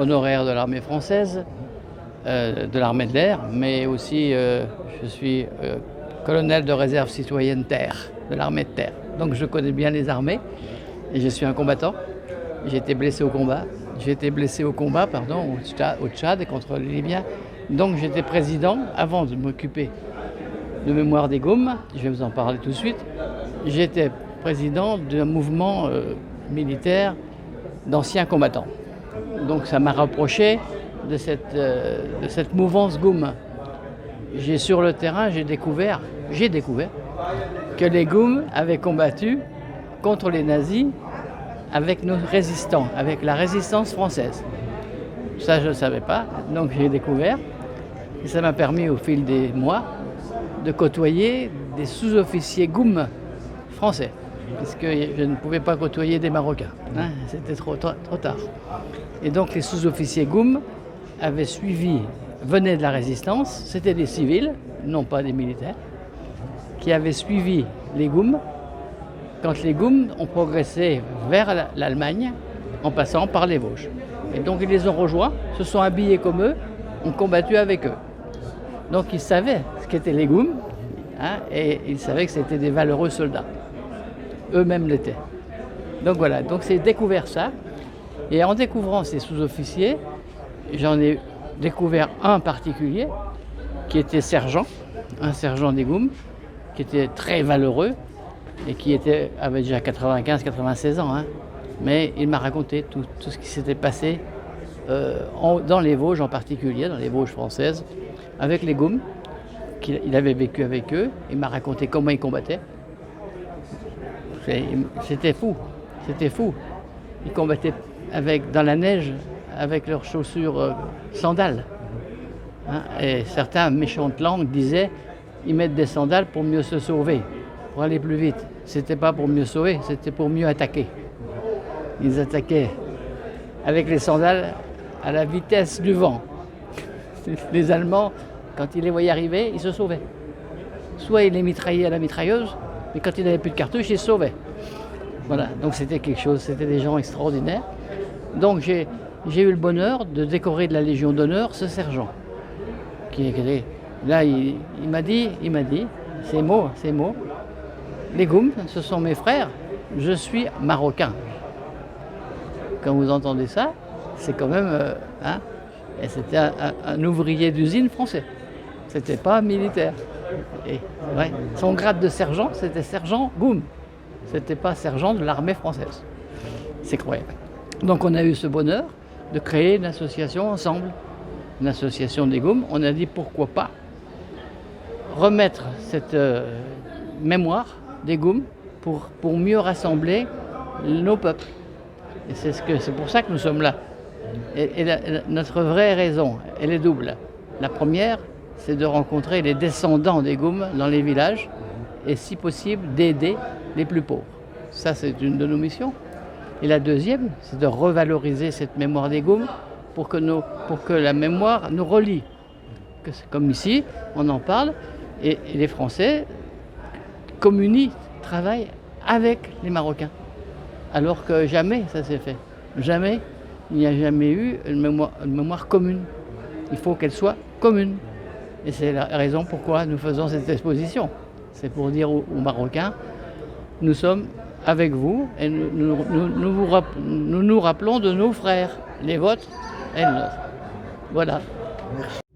honoraire de l'armée française, de l'armée de l'air, mais aussi je suis colonel de réserve citoyenne terre, de l'armée de terre. Donc je connais bien les armées et je suis un combattant. J'ai été blessé au combat. Au Tchad contre les Libyens. Donc j'étais président, avant de m'occuper de Mémoire des Goumes, je vais vous en parler tout de suite, j'étais président d'un mouvement militaire d'anciens combattants. Donc ça m'a rapproché de cette mouvance Goum. Sur le terrain, j'ai découvert que les Goum avaient combattu contre les nazis avec nos résistants, avec la résistance française. Ça, je ne savais pas, donc j'ai découvert. Et ça m'a permis au fil des mois de côtoyer des sous-officiers Goum français, puisque je ne pouvais pas côtoyer des Marocains, hein, c'était trop tard. Et donc les sous-officiers Goum venaient de la résistance, c'était des civils, non pas des militaires, qui avaient suivi les Goum quand les Goum ont progressé vers l'Allemagne en passant par les Vosges. Et donc ils les ont rejoints, se sont habillés comme eux, ont combattu avec eux. Donc ils savaient ce qu'étaient les Goum, hein, et ils savaient que c'était des valeureux soldats. Eux-mêmes l'étaient. Donc voilà, donc j'ai découvert ça. Et en découvrant ces sous-officiers, j'en ai découvert un particulier qui était sergent, un sergent des Goum, qui était très valeureux et qui avait déjà 95-96 ans. Hein. Mais il m'a raconté tout ce qui s'était passé dans les Vosges en particulier, dans les Vosges françaises, avec les Goum, qu'il avait vécu avec eux. Il m'a raconté comment ils combattaient. C'était fou. Ils combattaient dans la neige avec leurs chaussures sandales. Hein, et certains méchantes langues disaient ils mettent des sandales pour mieux se sauver, pour aller plus vite. C'était pas pour mieux sauver, c'était pour mieux attaquer. Ils attaquaient avec les sandales à la vitesse du vent. Les Allemands, quand ils les voyaient arriver, ils se sauvaient. Soit ils les mitraillaient à la mitrailleuse, mais quand ils n'avaient plus de cartouches, ils se sauvaient. Voilà, donc c'était quelque chose, c'était des gens extraordinaires. Donc j'ai eu le bonheur de décorer de la Légion d'honneur ce sergent. Là, il m'a dit, ces mots, les Goum, ce sont mes frères, je suis marocain. Quand vous entendez ça, c'est quand même... hein, et c'était un ouvrier d'usine français, c'était pas un militaire. Et, ouais, son grade de sergent, c'était sergent Goum, c'était pas sergent de l'armée française. C'est croyable. Donc on a eu ce bonheur de créer une association ensemble, une association des Goum. On a dit pourquoi pas remettre cette mémoire des Goum pour mieux rassembler nos peuples. Et c'est pour ça que nous sommes là. Et notre vraie raison, elle est double. La première, c'est de rencontrer les descendants des Goum dans les villages et, si possible, d'aider les plus pauvres. Ça, c'est une de nos missions. Et la deuxième, c'est de revaloriser cette mémoire des Goum pour que la mémoire nous relie. Comme ici, on en parle, et les Français communient, travaillent avec les Marocains. Alors que jamais ça s'est fait. Jamais, il n'y a jamais eu une mémoire commune. Il faut qu'elle soit commune. Et c'est la raison pourquoi nous faisons cette exposition. C'est pour dire aux Marocains, nous sommes avec vous et nous nous rappelons de nos frères, les vôtres et les nôtres. Voilà. Merci.